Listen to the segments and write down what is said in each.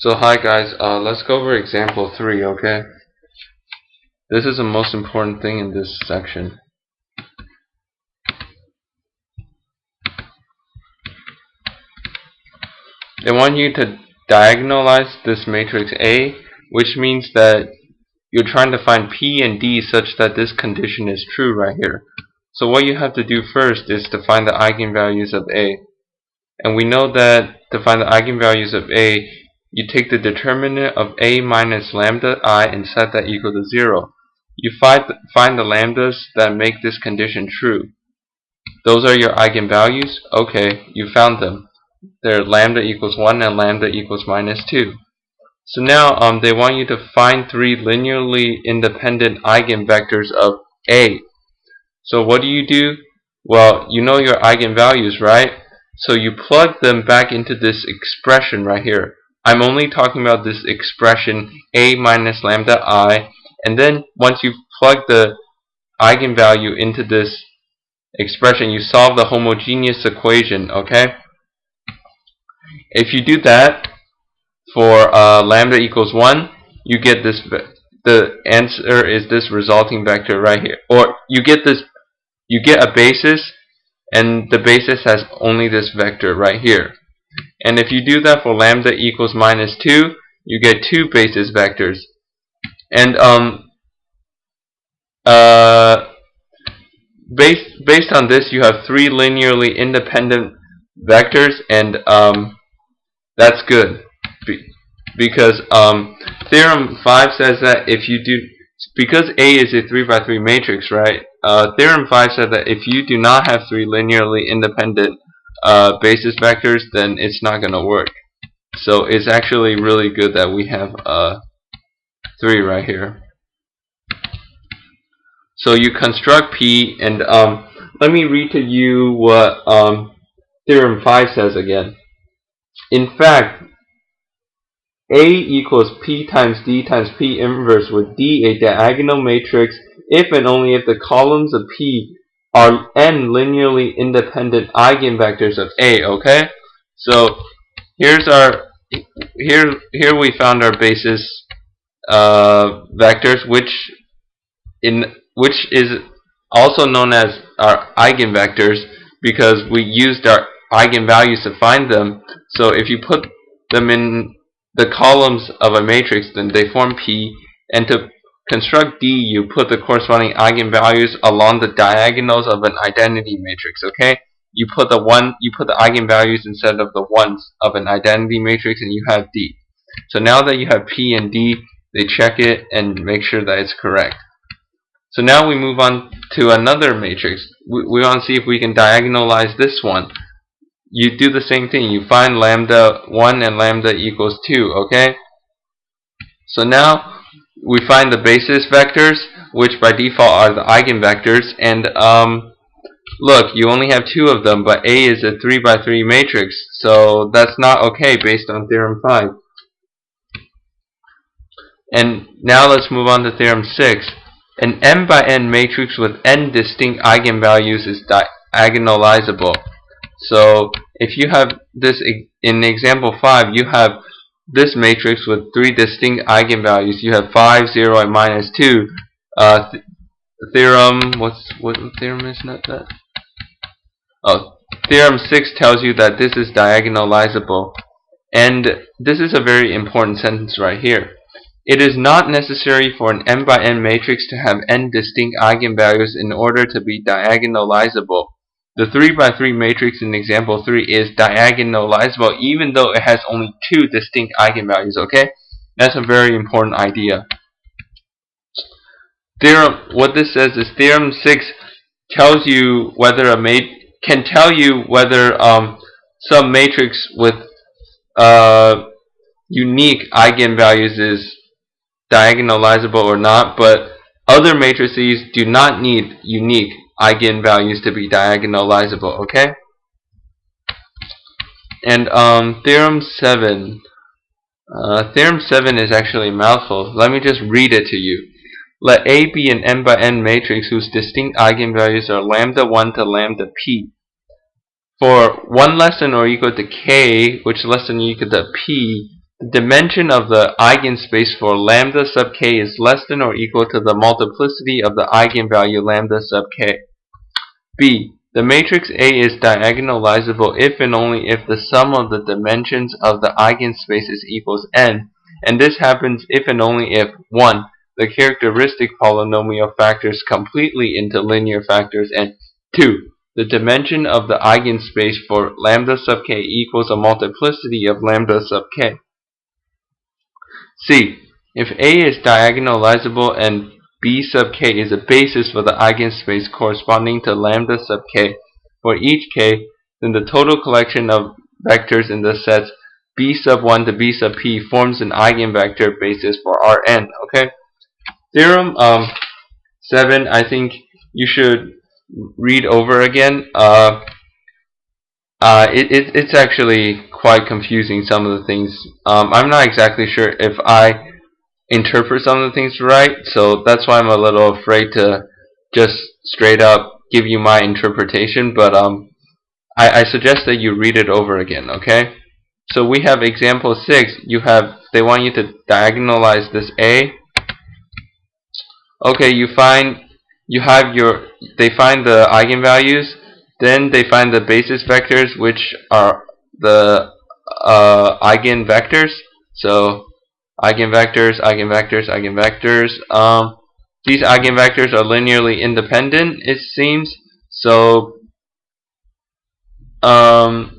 So hi guys, let's go over example 3, okay? This is the most important thing in this section. They want you to diagonalize this matrix A, which means that you're trying to find P and D such that this condition is true right here. So what you have to do first is to find the eigenvalues of A. And we know that to find the eigenvalues of A, you take the determinant of A minus lambda I and set that equal to 0. You find the lambdas that make this condition true. Those are your eigenvalues. Okay, you found them. They're lambda equals 1 and lambda equals minus 2. So now they want you to find 3 linearly independent eigenvectors of A. So what do? Well, you know your eigenvalues, right? So you plug them back into this expression right here. I'm only talking about this expression A minus lambda I, and then once you plug the eigenvalue into this expression, you solve the homogeneous equation, okay? If you do that for lambda equals 1, you get this. The answer is this resulting vector right here. Or you get a basis, and the basis has only this vector right here. And if you do that for lambda equals minus 2, you get 2 basis vectors. And based on this, you have 3 linearly independent vectors, and that's good, because theorem 5 says that because A is a 3 by 3 matrix, right? Theorem 5 said that if you do not have 3 linearly independent basis vectors, then it's not going to work. So it's actually really good that we have 3 right here. So you construct P, and let me read to you what theorem 5 says again. In fact, A equals P times D times P inverse, with D a diagonal matrix if and only if the columns of P are n linearly independent eigenvectors of A, okay? So here we found our basis vectors, which is also known as our eigenvectors, because we used our eigenvalues to find them. So if you put them in the columns of a matrix, then they form P, and to construct D, you put the corresponding eigenvalues along the diagonals of an identity matrix, okay? You put the eigenvalues instead of the ones of an identity matrix, and you have D. So now that you have P and D, they check it and make sure that it's correct. So now we move on to another matrix. We want to see if we can diagonalize this one. You do the same thing. You find lambda 1 and lambda equals 2, okay? So now we find the basis vectors, which by default are the eigenvectors, and look, you only have 2 of them, but A is a 3 by 3 matrix, so that's not okay based on theorem 5. And now let's move on to theorem 6. An n by n matrix with n distinct eigenvalues is diagonalizable. So if you have this in example 5, you have this matrix with 3 distinct eigenvalues. You have 5, 0, and minus 2. Theorem, what theorem is that? Oh, theorem 6 tells you that this is diagonalizable. And this is a very important sentence right here. It is not necessary for an n by n matrix to have n distinct eigenvalues in order to be diagonalizable. The 3 by 3 matrix in example 3 is diagonalizable even though it has only 2 distinct eigenvalues, okay? That's a very important idea. What this says is theorem 6 tells you whether can tell you whether some matrix with unique eigenvalues is diagonalizable or not, but other matrices do not need unique eigenvalues to be diagonalizable, okay? And theorem 7. Theorem 7 is actually a mouthful. Let me just read it to you. Let A be an n by n matrix whose distinct eigenvalues are lambda 1 to lambda p. For 1 less than or equal to k, which is less than or equal to p, The dimension of the eigenspace for lambda sub k is less than or equal to the multiplicity of the eigenvalue lambda sub k. B. The matrix A is diagonalizable if and only if the sum of the dimensions of the eigenspaces equals n, and this happens if and only if 1. The characteristic polynomial factors completely into linear factors, and 2. The dimension of the eigenspace for lambda sub k equals a multiplicity of lambda sub k. C. If A is diagonalizable and B sub k is a basis for the eigenspace corresponding to lambda sub k for each k, then the total collection of vectors in the sets B sub 1 to B sub p forms an eigenvector basis for Rn. Okay? Theorem 7, I think you should read over again. It's actually quite confusing, some of the things. I'm not exactly sure if I interpret some of the things right, so that's why I'm a little afraid to just straight up give you my interpretation, but I suggest that you read it over again, okay? So we have example 6, they want you to diagonalize this A. Okay, they find the eigenvalues, then they find the basis vectors, which are the eigenvectors. So eigenvectors, eigenvectors, eigenvectors. These eigenvectors are linearly independent, it seems. So hang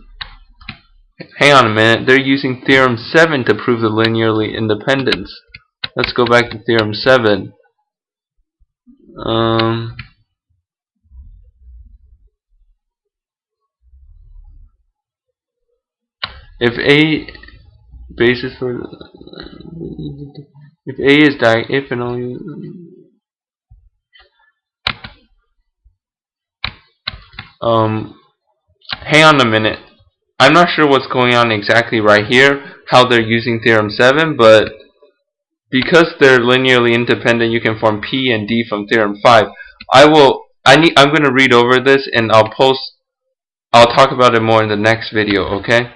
on a minute. They're using theorem 7 to prove the linearly independence. Let's go back to theorem 7. If A basis for if A is if and only hang on a minute. I'm not sure what's going on exactly right here, how they're using theorem 7, but because they're linearly independent, you can form P and D from theorem 5. I'm going to read over this, and I'll talk about it more in the next video, okay?